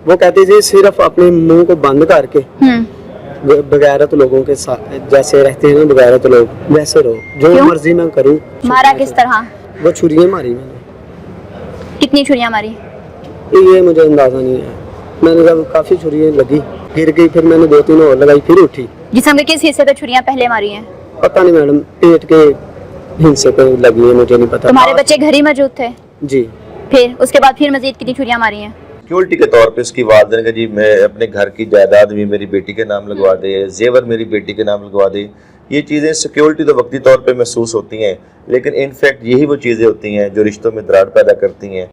वो कहती थी सिर्फ अपने मुंह को बंद करके बगैरत लोगों के साथ जैसे रहते हैं बगैरत लोग वैसे रहो, जो मर्जी मैं करूं। मारा किस तरह? वो छुरियां मारी मैंने। कितनी छुरियां मारी? ये मुझे अंदाजा नहीं है। मैंने जब काफी छुरियां लगी, गिर गई, फिर मैंने 2-3 और लगाई, फिर उठी। जिसम के किस हिस्से पे छुरियां पहले मारी हैं? पता नहीं मैडम, पेट के हिस्से पे लगी है, मुझे नहीं पता। तुम्हारे बच्चे घर ही मौजूद थे? जी। फिर उसके बाद फिर मजीद कितनी छुरियां मारी हैं? सिक्योरिटी के तौर पे इसकी वालदेन का जी मैं अपने घर की जायदाद भी मेरी बेटी के नाम लगवा दे, जेवर मेरी बेटी के नाम लगवा दे। ये चीज़ें सिक्योरिटी तो वक्ती तौर पे महसूस होती हैं, लेकिन इनफैक्ट यही वो चीज़ें होती हैं जो रिश्तों में दरार पैदा करती हैं।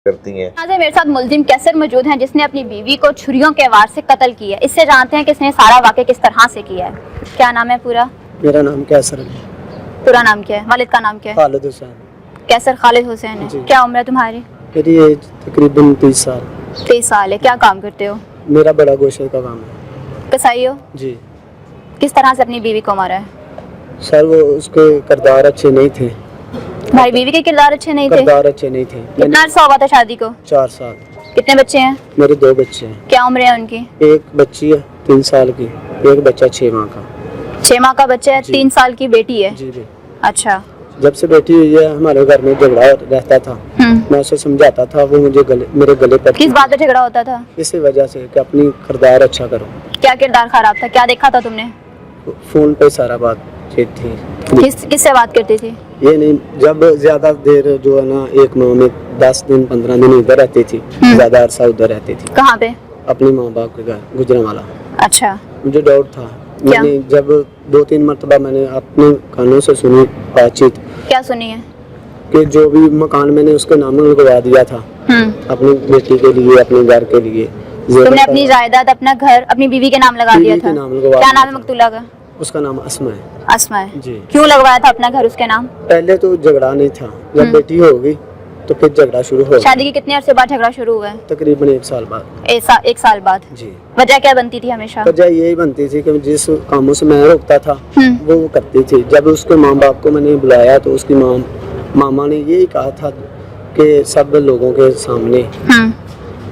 मेरे साथ मुल्जिम कैसर मौजूद हैं जिसने अपनी बीवी को छुरियों के वार से कत्ल किया। इससे जानते हैं कि इसने सारा वाक़या किस तरह से किया है। क्या नाम है पूरा? मेरा नाम कैसर है। पूरा नाम क्या है? वालिद का नाम क्या है? खालिद हुसैन। कैसर खालिद हुसैन है। क्या उम्र है तुम्हारी? मेरी एज तकरीबन 30 साल। 30 साल है। क्या काम करते हो? मेरा बड़ा गोशे का काम है। कसाई हो? जी। किस तरह से अपनी बीवी को मारा है? सर वो उसके किरदार अच्छे नहीं थे। तुम्हारी बीवी के किरदार अच्छे नहीं थे? किरदार अच्छे नहीं थे। कितना अर्सा हुआ था शादी को? 4 साल। कितने बच्चे हैं? मेरे 2 बच्चे हैं। क्या उम्र है उनकी? एक बच्ची है 3 साल की, एक बच्चा 6 माह का। 6 माह का बच्चा है, 3 साल की बेटी है। जी जी। अच्छा। जब से बेटी हुई है हमारे घर में झगड़ा रहता था। मैं उसे समझाता था, वो मुझे मेरे गले पर। किस बात पे झगड़ा होता था? इसी वजह से कि अपनी किरदार अच्छा करो। क्या किरदार खराब था? क्या देखा था तुमने? फोन पे सारा बातचीत थी। किससे बात करती थी? ये नहीं, जब ज्यादा देर जो है ना, एक माह में 10 दिन 15 दिन इधर रहती थी, ज्यादा अरसा उधर रहती थी। कहाँ पे? अपनी माँ बाप के घर गुजरांवाला। अच्छा। मुझे डाउट था। मैंने जब 2-3 मरतबा मैंने अपने कानों से सुनी बातचीत। क्या सुनी है? कि जो भी मकान मैंने उसके नाम लगवा दिया था अपनी बेटी के लिए, अपने घर के लिए। तुमने अपनी जायदाद, अपना घर अपनी बीवी के नाम लगा दिया था? क्या नाम है मकतूला का? उसका नाम अस्मा है। अस्मा है जी। क्यों लगवाया था अपना घर उसके नाम? पहले तो झगड़ा नहीं था, जब बेटी हो गई तो फिर झगड़ा शुरू हो गया। शादी के कितने अरसे बाद झगड़ा शुरू हुआ है? तकरीबन 1 साल बाद। 1 साल बाद। जी। वजह क्या बनती थी हमेशा? वजह यही बनती थी कि जिस कामों से मैं रोकता था वो करती थी। जब उसके माँ बाप को मैंने बुलाया तो उसकी मामा ने यही कहा था कि सब लोगों के सामने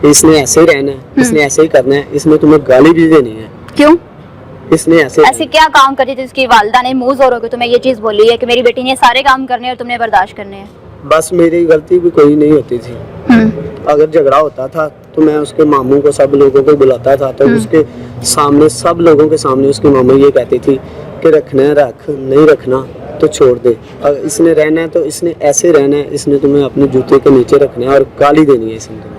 इसने ऐसे ही रहना है, इसने ऐसे ही करना है, इसने तुम्हें गाली भी देनी है। क्यों? इसने ऐसे क्या काम करती थी उसकी वालिदा ने मुंह जोर होकर तुम्हें ये चीज बोली है कि मेरी बेटी ने सारे काम करने हैं और तुमने बर्दाश्त करने हैं? बस मेरी गलती भी कोई नहीं होती थी। अगर झगड़ा होता था तो मैं उसके मामू को, सब लोगों को बुलाता था, तो उसके सामने, सब लोगों के सामने उसकी मामा ये कहती थी कि रखना है रख, नहीं रखना तो छोड़ दे। अगर इसने रहना है तो इसने ऐसे रहना है, इसने तुम्हें अपने जूते के नीचे रखना है और गाली देनी है इसने तुम्हें।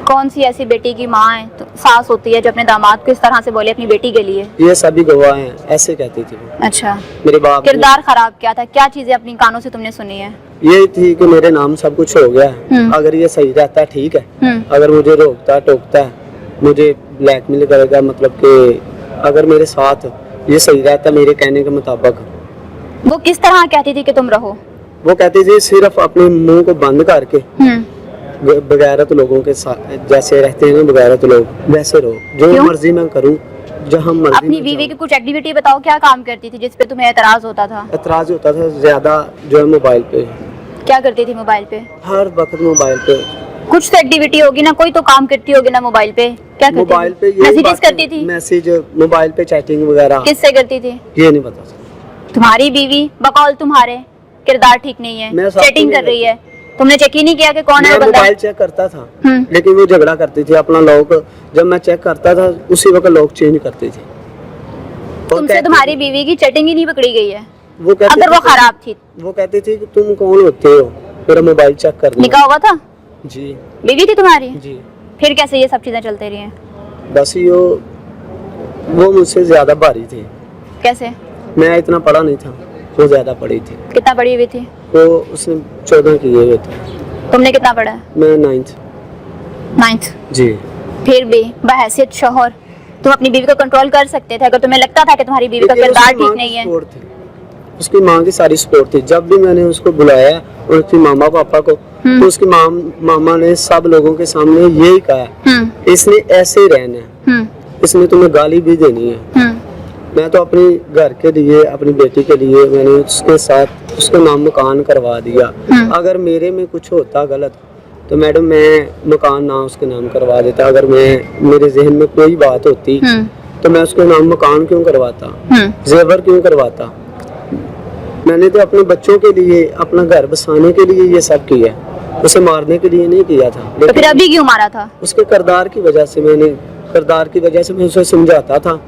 कौन सी ऐसी बेटी की माँ है, तो सास होती है, जो अपने दामाद को इस तरह से बोले अपनी बेटी के लिए? ये सभी गवाह हैं, ऐसे कहती थी। अच्छा। मेरे बाप किरदार खराब क्या था? क्या चीजें अपनी कानों से तुमने सुनी है? ये थी कि मेरे नाम सब कुछ हो गया है, अगर ये सही रहता ठीक है, अगर मुझे रोकता टोकता है, मुझे ब्लैकमेल करेगा, मतलब कि अगर मेरे साथ ये सही रहता मेरे कहने के मुताबिक। वो किस तरह कहती थी कि तुम रहो? वो कहती थी सिर्फ अपने मुंह को बंद करके बगैरत लोगों के साथ जैसे रहते हैं बगैरत लोग वैसे रहो, जो मर्जी मैं करूं, जहां मर्जी। अपनी बीवी की कुछ एक्टिविटी बताओ, क्या काम करती थी जिस पे तुम्हें एतराज होता था? एतराज होता था ज्यादा जो है मोबाइल पे। क्या करती थी मोबाइल पे? हर वक्त मोबाइल पे। कुछ तो एक्टिविटी होगी ना, कोई तो काम करती होगी ना मोबाइल पे? क्या करती मोबाइल पे मैसेजेस करती थी? मैसेज मोबाइल पे, चैटिंग वगैरह। किससे करती थी? ये नहीं पता। तुम्हारी बीवी बकौल तुम्हारे किरदार ठीक नहीं है, चैटिंग कर रही है, तुमने चेक ही नहीं किया कि कौन है वो बंदा? मोबाइल चेक करता था लेकिन वो झगड़ा करती थी अपना लॉक, जब मैं चेक करता था उसी वक्त लॉक चेंज करती थी। तुमसे तुम्हारी बीवी की चैटिंग ही नहीं पकड़ी गई है? वो कहती अगर वो खराब थी? वो कहती थी कि तुम कौन होते हो मेरा मोबाइल चेक करना। निकाह हुआ था? जी। बीवी थी तुम्हारी? जी। फिर कैसे ये सब चीजें चलती रही हैं? बस वो मुझसे ज्यादा भारी थी। कैसे? मैं इतना पढ़ा नहीं था, वो ज्यादा पढ़ी थी। कितना पढ़ी हुई थी वो? उसने 14 किए हुए थे। तुमने कितना पढ़ा है? मैं 9th। जी। फिर भी बहैसियत शौहर तुम अपनी बीवी को कंट्रोल कर सकते थे अगर तुम्हें लगता था कि तुम्हारी बीवी का किरदार ठीक नहीं है? उसकी माँ की सारी सपोर्ट थी। जब भी मैंने उसको बुलाया और उसकी मामा पापा को, तो उसकी मामा ने सब लोगों के सामने यही कहा, इसने ऐसे रहना है, इसने तुम्हें गाली भी देनी है। मैं तो अपने घर के लिए, अपनी बेटी के लिए मैंने उसके साथ उसका नाम मकान करवा दिया। अगर मेरे में कुछ होता गलत तो मैडम मैं मकान ना उसके नाम करवा देता। अगर मेरे जहन में कोई बात होती तो मैं उसके नाम मकान क्यों करवाता, जेवर क्यों करवाता। मैंने तो अपने बच्चों के लिए, अपना घर बसाने के लिए ये सब किया, उसे मारने के लिए नहीं किया था। तो फिर अभी क्यों मारा था? उसके किरदार की वजह से मैं उसे समझाता था।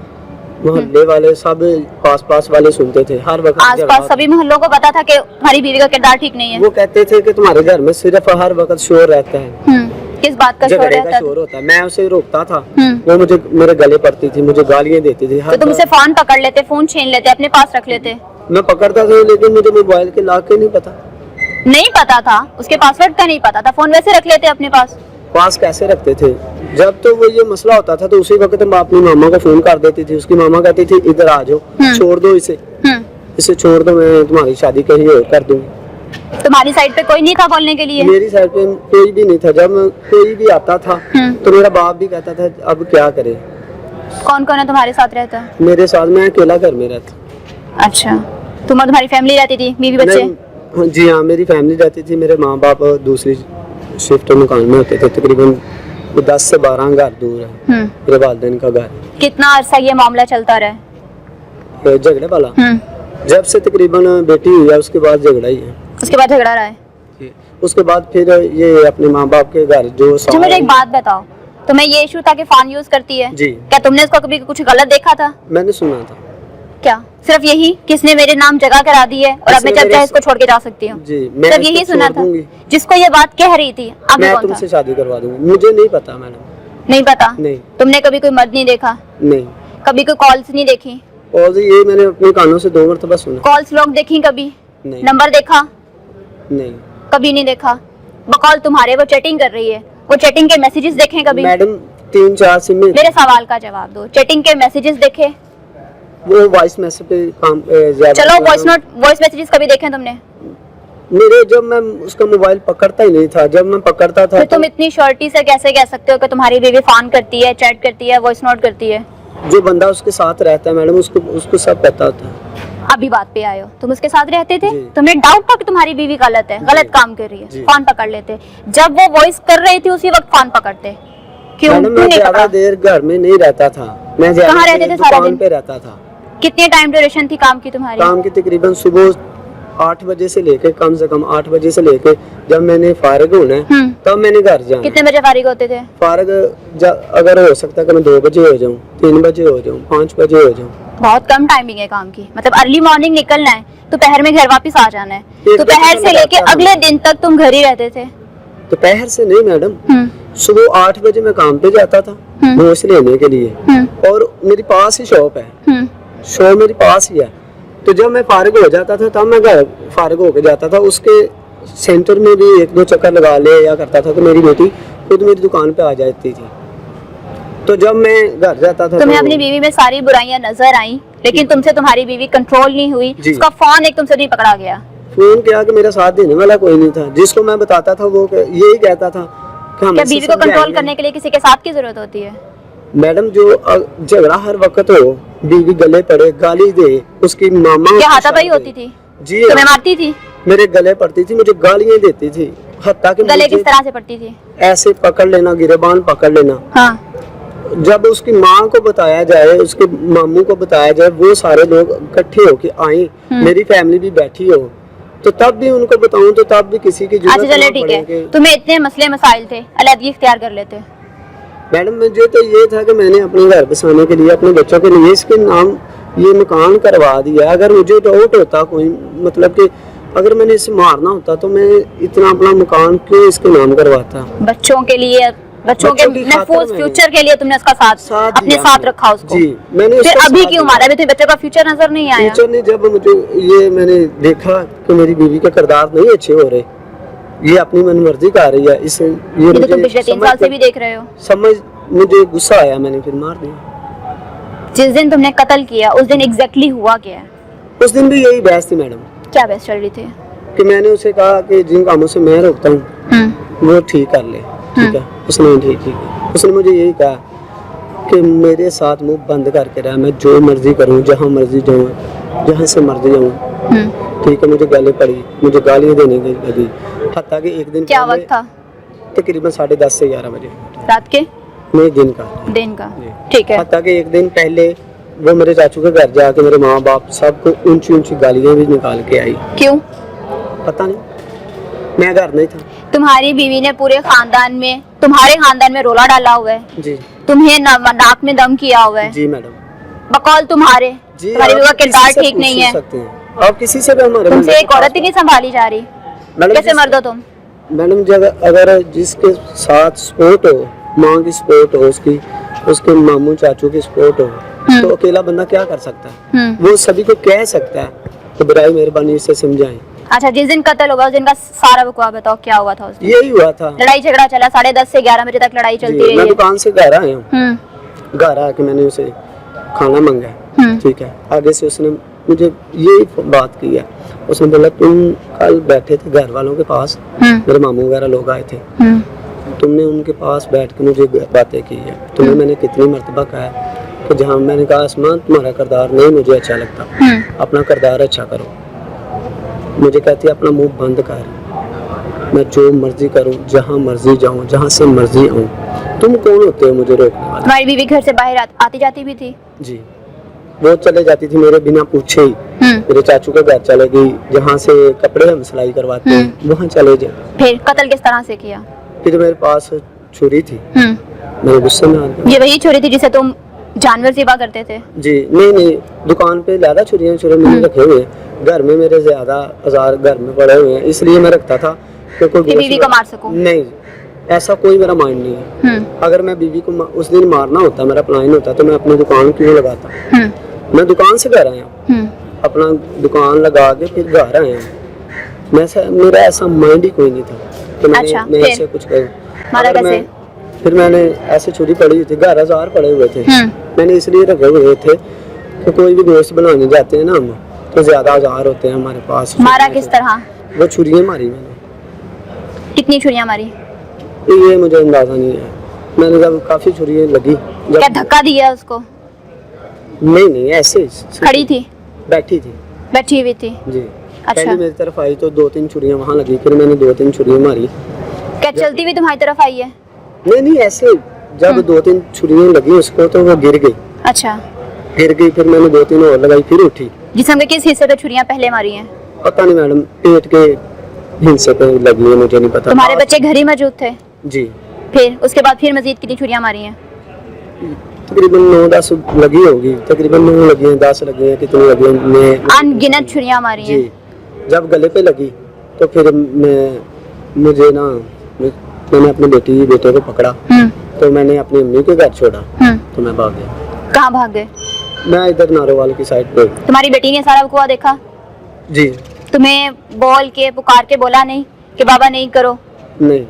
मोहल्ले वाले सब, पास वाले सुनते थे हर वक्त। आसपास सभी मोहल्लों को पता था कि तुम्हारी बीवी का किरदार ठीक नहीं है। वो कहते थे कि तुम्हारे घर में सिर्फ हर वक्त शोर रहता है। किस बात का शोर झगड़े रहता का शोर होता है। मैं उसे रोकता था, वो मुझे मेरे गले पड़ती थी, मुझे गालियां देती थी। तो तुम उसे फोन पकड़ लेते, फोन छीन लेते, अपने पास रख लेते? मैं पकड़ता था, लेकिन मुझे मोबाइल के लॉक के नहीं पता था, उसके पासवर्ड का नहीं पता था, फोन वैसे रख लेते अपने पास कैसे रखते थे। जब तो वो ये मसला होता था तो उसी वक्त मैं अपनी मामा को फोन कर देती थी। उसकी मामा कहती थी इधर आ जाओ, छोड़ दो इसे छोड़ दो, मैं तुम्हारी शादी कहीं और कर दूंगी। तुम्हारी साइड पे कोई नहीं था बोलने के लिए? मेरी साइड पे कोई भी नहीं था। जब कोई भी आता था तो मेरा बाप भी कहता था अब क्या करे। कौन कौन है तुम्हारे साथ रहता? मेरे साथ मैं अकेला घर में रहता। अच्छा, तुम और तुम्हारी फैमिली रहती थी, बीवी बच्चे? जी हाँ, मेरी फैमिली रहती थी। मेरे माँ बाप दूसरी शिफ्ट मकान में होते थे, तकरीबन 10 से 12 घर दूर है मेरे वालिदैन का घर। कितना अरसा ये मामला चलता रहा? झगड़े वाला जब से तकरीबन बेटी हुई है उसके बाद झगड़ा ही है। उसके बाद झगड़ा रहा है? उसके बाद फिर ये अपने माँ बाप के घर जो अच्छा, मुझे एक बात बताओ, तुम्हें ये इशू था कि फोन यूज करती है जी, क्या तुमने इसको कभी कुछ गलत देखा था? मैंने सुना था। क्या सिर्फ यही किसने मेरे नाम जगह करा दी है और अब मैं जब चाहे इसको छोड़ के जा सकती हूँ? जी, सिर्फ यही सुना था जिसको ये बात कह रही थी? मैं तुमसे शादी करवा दूंगी। मुझे नहीं पता मैडम। नहीं पता? नहीं। तुमने कभी कोई मर्द नहीं देखा? नहीं। कभी कोई कॉल्स नहीं देखी? और ये मैंने अपने कानों से 2 मरतबा सुना। कॉल्स लोग देखी कभी? नहीं। नंबर देखा? नहीं। कभी नहीं देखा? बकौल तुम्हारे वो चैटिंग कर रही है, वो चैटिंग के मैसेजेस देखे कभी? मैडम 3-4 सिम में। मेरे सवाल का जवाब दो, चैटिंग के मैसेजेस देखे? वो वॉइस मैसेज पे काम ज्यादा। चलो वॉइस मैसेजेस कभी देखे तुमने? मेरे जब मैं उसका मोबाइल पकड़ता ही नहीं था, जब मैं पकड़ता था तो तुम इतनी श्योरिटी से कैसे कह सकते हो कि तुम्हारी बीवी फोन करती है, चैट करती है, वॉइस नोट करती है? जो बंदा उसके साथ रहता है मैडम, उसको सब पता होता है। अभी बात पे आए हो, तुम उसके साथ रहते थे, तुम्हें डाउट था कि तुम्हारी बीवी गलत है, गलत काम कर रही है, फोन पकड़ लेते। जब वो वॉइस कर रही थी उसी वक्त फोन पकड़ते क्यों? मैं ज्यादा देर घर में नहीं रहता था। मैं कहाँ रहते थे? सारा दिन पे रहता था। कितनी टाइम ड्यूरेशन थी काम की तुम्हारी? काम की तकरीबन सुबह 8 बजे से लेके, कम से कम 8 बजे से लेके जब मैंने फारिग होना है तब मैंने घर जाना। कितने बजे फारिग होते थे? फारिग अगर हो सकता है 2 बजे हो जाऊं, 3 बजे हो जाऊं, 5 बजे हो जाऊं। बहुत कम टाइमिंग है काम की। मतलब अर्ली मॉर्निंग निकलना है, दोपहर में घर वापस आ जाना है, दोपहर से लेके अगले दिन तक तुम घर ही रहते थे? दोपहर से नहीं मैडम, सुबह 8 बजे मैं काम पे जाता था गोश्त लेने के लिए, और मेरे पास ही शॉप है, शॉप मेरे पास ही है। तो जब मैं फारिग हो जाता था तब मैं घर फारिग होके जाता था। उसके सेंटर में भी 1-2 चक्कर लगा ले या करता था तो मेरी बेटी खुद मेरी दुकान पे आ जाती थी। तो जब मैं घर जाता था तुम्हें अपनी बीवी में सारी बुराइयां नजर आई, लेकिन तुमसे तुम्हारी बीवी कंट्रोल नहीं हुई, उसका फोन एक तुमसे नहीं पकड़ा गया? फोन किया कि मेरा साथ देने वाला कोई नहीं था। जिसको मैं बताता था वो यही कहता था कि क्या बीवी को कंट्रोल करने के लिए किसी के साथ की जरूरत होती है? मैडम जो झगड़ा हर वक्त हो, बीवी गले पड़े, गाली दे, उसकी मामा क्या हाथापाई होती थी? जी, तुम्हें मारती थी? मेरे गले पड़ती थी, मुझे गालियां देती थी। हत्ता कि गले किस तरह से पड़ती थी? ऐसे पकड़ लेना, गिरेबान पकड़ लेना। हाँ। जब उसकी माँ को बताया जाए, उसके मामू को बताया जाए, वो सारे लोग इकट्ठे होके आए, मेरी फैमिली भी बैठी हो, तो तब भी उनको बताऊं तो तब भी किसी की जरूरत अच्छा चले ठीक है, तुम्हें इतने मसले मसाइल थे, अलहदगी इख्तियार कर लेते? मैडम मुझे तो ये था कि मैंने अपने घर बसाने के लिए, अपने बच्चों के लिए इसके नाम ये मकान करवा दिया। अगर मुझे डाउट होता कोई, मतलब कि अगर मैंने इसे मारना होता तो मैं इतना अपना मकान क्यों इसके नाम करवाता? बच्चों के लिए, बच्चों के महफूज फ्यूचर के लिए तुमने उसका साथ अपने साथ रखा उसको। जी, मैंने फिर अभी क्यों मारा? अभी तो बच्चों का फ्यूचर नजर नहीं आया? फ्यूचर नहीं, जब मुझे ये मैंने देखा कि मेरी बीवी के किरदार नहीं अच्छे हो रहे, ये अपनी मनमर्जी कर रही है, इसे ये तो तुम पिछले 3 साल से भी देख रहे हो। समझ मुझे गुस्सा आया, मैंने फिर मार दिया। जिस दिन तुमने कत्ल किया उस दिन एग्जैक्टली हुआ क्या है? उस दिन भी यही बहस थी मैडम। क्या बहस चल रही थी? कि मैंने उसे कहा कि जिन कामों से मैं रोकता हूँ वो ठीक कर ले, ठीक है? उसने ठीक उसने मुझे यही कहा कि मेरे साथ मुंह बंद करके रहा, मैं जो मर्जी करूँ, जहाँ मर्जी जाऊँ, जहाँ से मर्जी जाऊँ, ठीक है? मुझे गाली पड़ी, मुझे गालियाँ देने की लगी। हत्ता कि एक दिन क्या वक्त था? तकरीबन 10:30 से 11 बजे। रात के? नहीं, दिन का। दिन का, जी। ठीक है। हत्ता कि एक दिन पहले वो मेरे चाचू के घर जाके मेरे माँ बाप सबको ऊंची ऊंची गालियाँ भी निकाल के आई। क्यों? पता नहीं, मैं घर नहीं था। तुम्हारी बीवी ने पूरे खानदान में, तुम्हारे खानदान में रोला डाला हुआ है, जी तुम्हें नाक में दम किया हुआ है, जी मैडम बकौल तुम्हारे, जी। तुम्हारी बीवी का आप किसी किरदार से ठीक पूछ नहीं है, सकते हैं। आप किसी से भी हमारे तुमसे एक औरत ही नहीं संभाली जा रही, मैडम कैसे मर्द हो तुम? मैडम जब अगर जिसके साथ सपोर्ट हो, माँ की सपोर्ट हो, उसके मामू चाचू की सपोर्ट हो, तो अकेला बंदा क्या कर सकता है? वो सभी को कह सकता है। तो बराए मेहरबानी से समझाएं। अच्छा, जिस दिन कत्ल होगा उस दिन का सारा बकवा बताओ, क्या हुआ था उस दिन? यही हुआ था, लड़ाई झगड़ा चला, 10:30 से 11 बजे तक लड़ाई चलती जी। रही मैं है। दुकान से घर आया हूँ, हम्म, घर आके मैंने उसे खाना मांगा, हम्म, ठीक है। आगे से उसने मुझे यही बात की है, उसने बोला तुम कल बैठे थे घर वालों के पास, मेरे मामू वगैरह लोग आए थे, तुमने उनके पास बैठ के मुझे बातें की है। तुम्हें मैंने कितनी मर्तबा कहा है कि जहाँ मैंने कहा आसमान तुम्हारा किरदार नहीं मुझे अच्छा लगता, अपना किरदार अच्छा करो। मुझे कहती है अपना मुंह बंद कर, मैं जो मर्जी करूं, जहाँ मर्जी जाऊं, जहाँ से मर्जी आऊं, तुम कौन होते हो मुझे रोकने वाले? तुम्हारी बीवी घर से बाहर आती जाती भी थी? जी, वो चले जाती थी मेरे बिना पूछे ही। मेरे चाचू के घर चले गई, जहाँ से कपड़े हम सिलाई करवाते हैं वहाँ चले जाए। फिर कत्ल किस तरह से किया? फिर मेरे पास छुरी थी, मैं गुस्से में आ गया। ये वही छुरी थी जिसे तुम जानवर ज़िबा करते थे? जी नहीं, दुकान पे ज्यादा छुरियां मैंने रखे हुए हैं, घर में मेरे ज्यादा औजार घर में पड़े हुए हैं, इसलिए मैं रखता था कि कोई कि बीवी को मार सकूं। नहीं, ऐसा कोई मेरा माइंड नहीं है। अगर मैं बीवी को उस दिन मारना होता, मेरा प्लान होता, तो मैं अपनी दुकान क्यों लगाता? मैं दुकान से घर आया, अपना दुकान लगा के फिर घर आया। मेरा ऐसा माइंड ही कोई नहीं था कि मैं ऐसे कुछ करूं। मारा कैसे? फिर मैंने ऐसे छुरी पड़ी हुई थी, 11,000 पड़े हुए थे, मैंने इसलिए रखे हुए थे कि कोई भी गोश्त बनाने जाते हैं ना हम, तो ज्यादा औजार होते हैं हमारे पास। मारा किस तरह? वो छुरियां मारी मैंने। कितनी छुरियां मारी? ये मुझे अंदाजा नहीं है। मैंने जब काफी छुरियां लगी, क्या धक्का दिया उसको? नहीं, ऐसे खड़ी थी? बैठी थी, बैठी हुई थी, जी। अच्छा। पहले मेरी तरफ आई तो 2-3 छुरियां वहाँ लगी, फिर मैंने 2-3 छुरियां मारी। क्या चलती हुई तुम्हारी तरफ आई है? नहीं, ऐसे जब 2-3 छुरियां लगी उसको तो वो गिर गई। अच्छा, गिर गई, फिर मैंने 2-3 और लगाई, फिर उठी। जिस्म के किस हिस्से पे छुरियां पहले मारी हैं? पता नहीं मैडम, पेट के हिस्से पे लगी है, मुझे नहीं पता। तुम्हारे बच्चे घर ही मौजूद थे? जी। फिर उसके बाद फिर मजीद कितनी छुरियां मारी हैं? तकरीबन 9-10 लगी होगी, तकरीबन 9 लगी हैं, 10 लगी हैं, कितनी लगी हैं? अनगिनत छुरियां मारी हैं। जी। जब गले पे लगी तो फिर मुझे ना, मैंने अपने बेटे को पकड़ा, तो मैंने अपनी अम्मी के घर छोड़ा, तो मैं भाग गया। कहाँ भाग गए? मैं इधर नारोवाल की साइड पे। तुम्हारी बेटी ने सारा बकवा देखा? जी। तुम्हें बोल के पुकार के बोला नहीं कि बाबा नहीं करो? नहीं,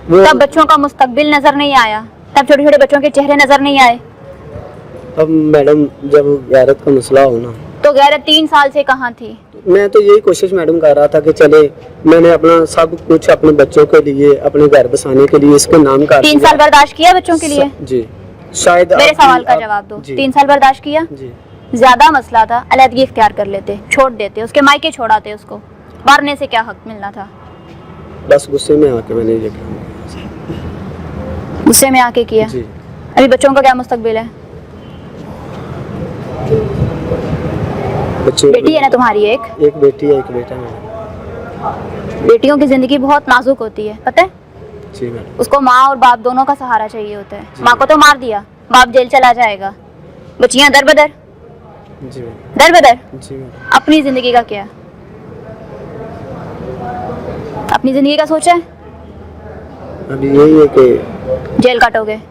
वो तब बच्चों का मुस्तकबिल नजर नहीं आया? तब छोटे छोटे बच्चों के चेहरे नजर नहीं आए? अब मैडम जब गैरत का मसला हो ना, तो गैरत 3 साल से कहाँ थी? मैं तो यही कोशिश मैडम कर रहा था कि चले, मैंने अपना सब कुछ अपने बच्चों के लिए, अपने घर बसाने के लिए इसके नाम कर 3 साल बर्दाश्त किया बच्चों के लिए? जी। शायद मेरे सवाल का जवाब दो। 3 साल बर्दाश्त किया? जी। ज्यादा मसला था, अलहदगी इख्तियार कर लेते, छोड़ देते, उसके मायके छोड़ाते, उसको मारने से क्या हक मिलना था? बस गुस्से में आके मैंने ये किया। गुस्से में आके किया? जी। अभी बच्चों का क्या मुस्तकबिल है? बच्चे, बेटी है ना तुम्हारी? एक बेटी है, एक बेटा है। बेटियों की जिंदगी बहुत नाजुक होती है, पता है? जी मैडम। उसको माँ और बाप दोनों का सहारा चाहिए होता है। माँ को तो मार दिया, बाप जेल चला जाएगा, बच्चियां दर बदर। जी मैडम। दर बदर। जी मैडम। अपनी जिंदगी का क्या? अपनी जिंदगी का सोचा है? अभी यही है कि जेल काटोगे?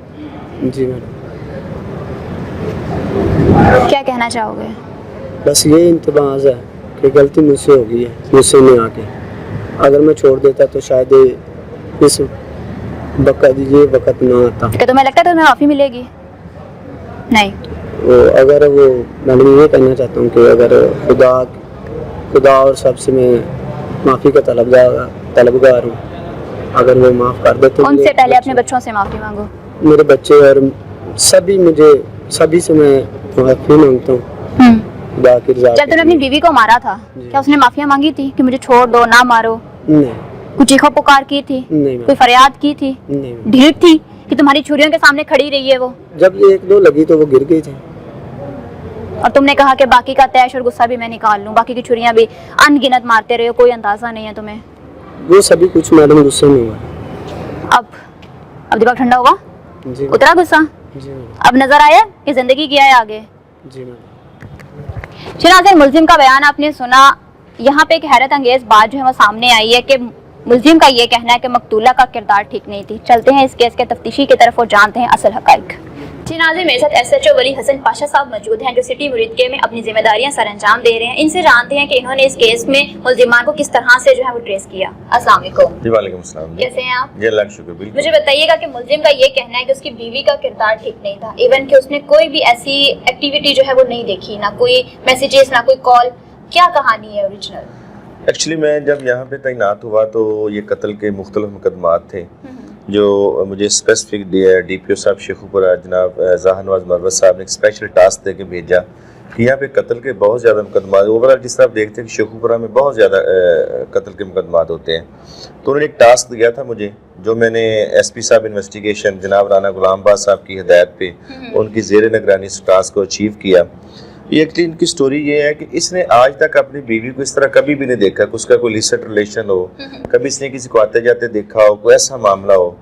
जी मैडम। क्या कहना चाहोगे? बस ये इंतबाज है कि गलती मुझसे हो गई है, गुस्से में आके। अगर मैं छोड़ देता तो शायद इस ये वक्त ना आता। क्या तुम्हें लगता है तुम्हें माफी मिलेगी? नहीं। अगर वो, मैंने ये कहना चाहता हूँ कि अगर खुदा और सबसे मैं माफ़ी का तलबगार हूँ, अगर वो माफ़ कर दे तो उनसे पहले अपने बच्चों से माफी मांगो। मेरे बच्चे और सभी से मैं माफ़ी मांगता हूँ। खुदा की रज़ा। जब तुमने अपनी बीवी को मारा था, क्या उसने माफिया मांगी थी कि मुझे छोड़ दो, ना मारो? नहीं। कुछ चीखो पुकार की थी? नहीं मैम। कोई फरियाद की थी? नहीं मैम। ढीठ थी कि तुम्हारी छुरियों के सामने खड़ी रही है वो? जब ये 1-2 लगी तो वो गिर गई थी। और तुमने कहा कि बाकी का तैश और गुस्सा भी मैं निकाल लूं, बाकी की छुरियां भी अनगिनत मारते रहे हो, कोई अंदाजा नहीं है तुम्हें? वो सभी कुछ मैडम गुस्से में हुआ। अब दिमाग ठंडा हुआ? जी उतरा गुस्सा? जी मैम। अब नजर आया कि जिंदगी क्या है आगे? जी मैम। नाज़रीन, मुल्जिम का बयान आपने सुना। यहाँ पे एक हैरत अंगेज बात जो है वो सामने आई है कि मुल्जिम का ये कहना है कि मकतूला का किरदार ठीक नहीं थी। चलते हैं इस केस के तफ्तीशी की तरफ और जानते हैं असल हकाइक। जी नाज़रीन, मेरे साथ SHO वली हसन पाशा साहब मौजूद हैं जो सिटी मुरीदके में अपनी जिम्मेदारियां सर अंजाम दे रहे हैं। इनसे जानते हैं कि इन्होंने इस केस में मुल्जिमान को किस तरह से जो है वो ट्रेस किया। अस्सलाम वालेकुम। जी वालेकुम अस्सलाम। कैसे हैं आप? जी अल्लाह का शुक्र। बिल्कुल। मुझे बताइएगा कि मुल्जिम का ये कहना है कि उसकी बीवी का किरदार ठीक नहीं था, इवन कि उसने कोई भी ऐसी एक्टिविटी जो है वो नहीं देखी, ना कोई मैसेजेस, ना कोई कॉल। क्या कहानी है ओरिजिनल? एक्चुअली मैं जब यहाँ पे तैनात हुआ तो ये कत्ल के मुख्तलिफ मुकदमात थे जो मुझे स्पेसिफिक DPO साहब शेखुपुरा जनाब जहानवाज मरवत साहब ने एक स्पेशल टास्क दे के भेजा कि यहाँ पे कत्ल के बहुत ज़्यादा मुकदमात, ओवरऑल जिस तरह आप देखते हैं कि शेखुपुरा में बहुत ज़्यादा कत्ल के मुकदमात होते हैं, तो उन्होंने एक टास्क दिया था मुझे, जो मैंने SP साहब इन्वेस्टिगेशन जनाब राना गुलामबाज साहब की हिदायत पे उनकी ज़ेर निगरानी इस टास्क को अचीव किया। ये एक्चुअली इनकी स्टोरी ये है कि इसने आज तक अपनी बीवी को इस तरह कभी भी नहीं देखा कि उसका कोई लिसिट रिलेशन हो, कभी इसने किसी को आते जाते देखा हो, कोई ऐसा मामला हो।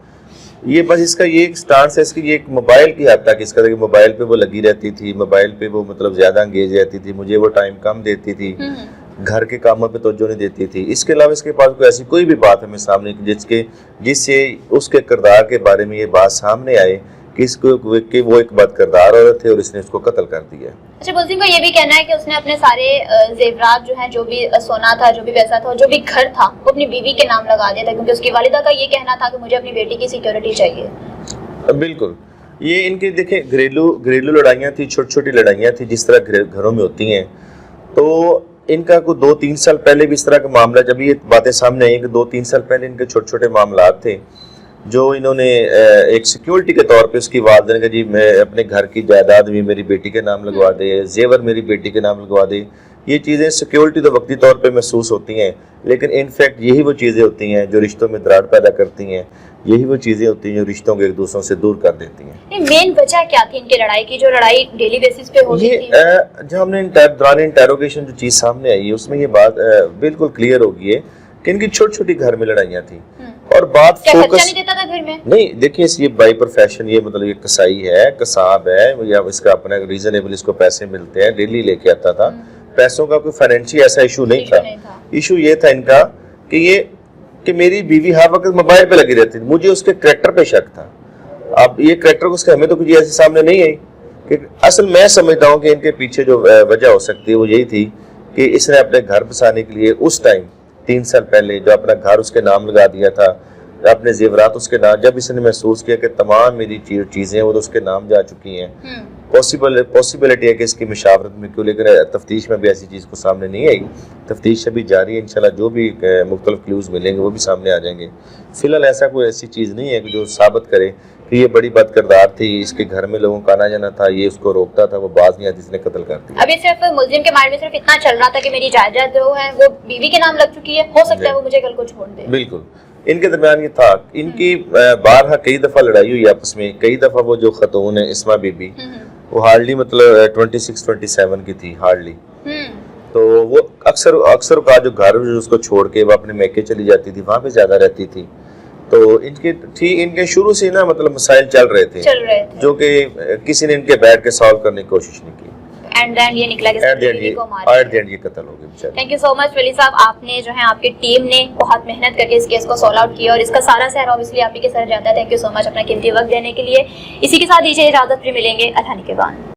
ये बस इसका ये एक स्टांस है, इसकी ये एक मोबाइल की हद तक इसका कि मोबाइल पे वो लगी रहती थी, मोबाइल पे वो मतलब ज़्यादा एंगेज रहती थी, मुझे वो टाइम कम देती थी, घर के कामों पे तवज्जो नहीं देती थी। इसके अलावा इसके पास कोई ऐसी कोई भी बात हमें सामने जिससे उसके किरदार के बारे में ये बात सामने आए कि वो एक बदकिरदार औरत थे और इसने उसको कत्ल कर दिया। अच्छा, मुल्जिम का ये भी कहना है कि उसने अपने सारे जेवरात जो है, जो भी सोना था, जो भी पैसा था, जो भी घर था, वो अपनी बीवी के नाम लगा दिया था, क्योंकि उसकी वालिदा का ये कहना था कि मुझे अपनी बेटी की सिक्योरिटी चाहिए। बिल्कुल, ये इनके देखें घरेलू लड़ाइयाँ थी, छोटी छोटी लड़ाइयाँ थी जिस तरह घरों में होती हैं। तो इनका कोई 2-3 साल पहले भी इस तरह का मामला, जब ये बातें सामने आई कि 2-3 साल पहले इनके छोटे छोटे मामला थे जो इन्होंने एक सिक्योरिटी के तौर पे उसकी वालिदा ने कहा जी मैं अपने घर की जायदाद भी मेरी बेटी के नाम लगवा दे, जेवर मेरी बेटी के नाम लगवा दे। ये चीज़ें सिक्योरिटी तो वक्ती तौर पे महसूस होती हैं, लेकिन इनफैक्ट यही वो चीज़ें होती हैं जो रिश्तों में दरार पैदा करती हैं, यही वो चीज़ें होती हैं जो रिश्तों को एक दूसरों से दूर कर देती हैं। मेन वजह क्या थी इनकी लड़ाई की, जो लड़ाई डेली बेसिस पे होती थी? जब हमने दौरान इंटेरोगेशन जो चीज़ सामने आई है उसमें ये बात बिल्कुल क्लियर हो गई है कि इनकी छोटी छोटी घर में लड़ाइयाँ थी और बात फोकस नहीं देता था घर में। नहीं, देखिए ये बाई प्रोफेशन, ये मतलब ये कसाई है, कसाब है, या इसका अपना रीजनेबल इसको पैसे मिलते हैं, डेली लेके आता था। पैसों का कोई फाइनेंशियल ऐसा इशू नहीं था। इशू ये था इनका कि मेरी बीवी हर वक्त मोबाइल पे लगी रहती थी, मुझे उसके करैक्टर पे शक था। अब ये करैक्टर उसके हमें तो कुछ ऐसे सामने नहीं आई कि असल मैं समझता हूँ कि इनके पीछे जो वजह हो सकती है वो यही थी कि इसने अपने घर बसाने के लिए उस टाइम 3 साल पहले जो अपना घर उसके नाम लगा दिया था, अपने जेवरात उसके नाम, जब इसने महसूस किया कि तमाम मेरी चीज़ें वो तो उसके नाम जा चुकी हैं, पॉसिबिलिटी है कि इसकी मशावरत में क्यों, लेकिन तफ्तीश में भी ऐसी चीज़ को सामने नहीं आई। तफ्तीश अभी जारी है, इंशाल्लाह जो भी मुख्तलिफ क्लूज मिलेंगे वो भी सामने आ जाएंगे। फिलहाल ऐसा कोई ऐसी चीज़ नहीं है कि जो साबित करे कि ये बड़ी बदकिरदार थी, इसके घर में लोगों का आना जाना था, ये उसको रोकता था, वो बाज नहीं आती, इसने कत्ल कर दिया। अभी सिर्फ मुल्जिम के माइंड में सिर्फ इतना चल रहा था कि मेरी जायदाद जो है वो बीवी के नाम लग चुकी है, हो सकता है वो मुझे कल को छोड़ दे। बिल्कुल, इनके दरमियान ये था, इनकी बारहा कई दफ़ा लड़ाई हुई आपस में, कई दफ़ा वो जो खतून है इस्मा बीबी, वो हार्डली मतलब 26-27 की थी हार्डली। तो वो अक्सर का जो घर उसको छोड़ के वो अपने मैके चली जाती थी, वहाँ पे ज्यादा रहती थी। तो इनके शुरू से ना मतलब मसाइल चल रहे थे जो कि किसी ने इनके बैठ के सॉल्व करने की कोशिश नहीं की। एंड देन ये निकला कि एट द एंड ये कत्ल हो गया बेचारा। थैंक यू सो मच वली साहब, आपने जो है आपकी टीम ने बहुत मेहनत करके इस केस को सॉल्व आउट किया और इसका सारा सहरा ऑब्वियसली आप ही के सर जाता है। थैंक यू सो मच अपना कीमती वक्त देने के लिए। इसी के साथ दीजिए इजाजत, फिर मिलेंगे अल्लाह के बाद।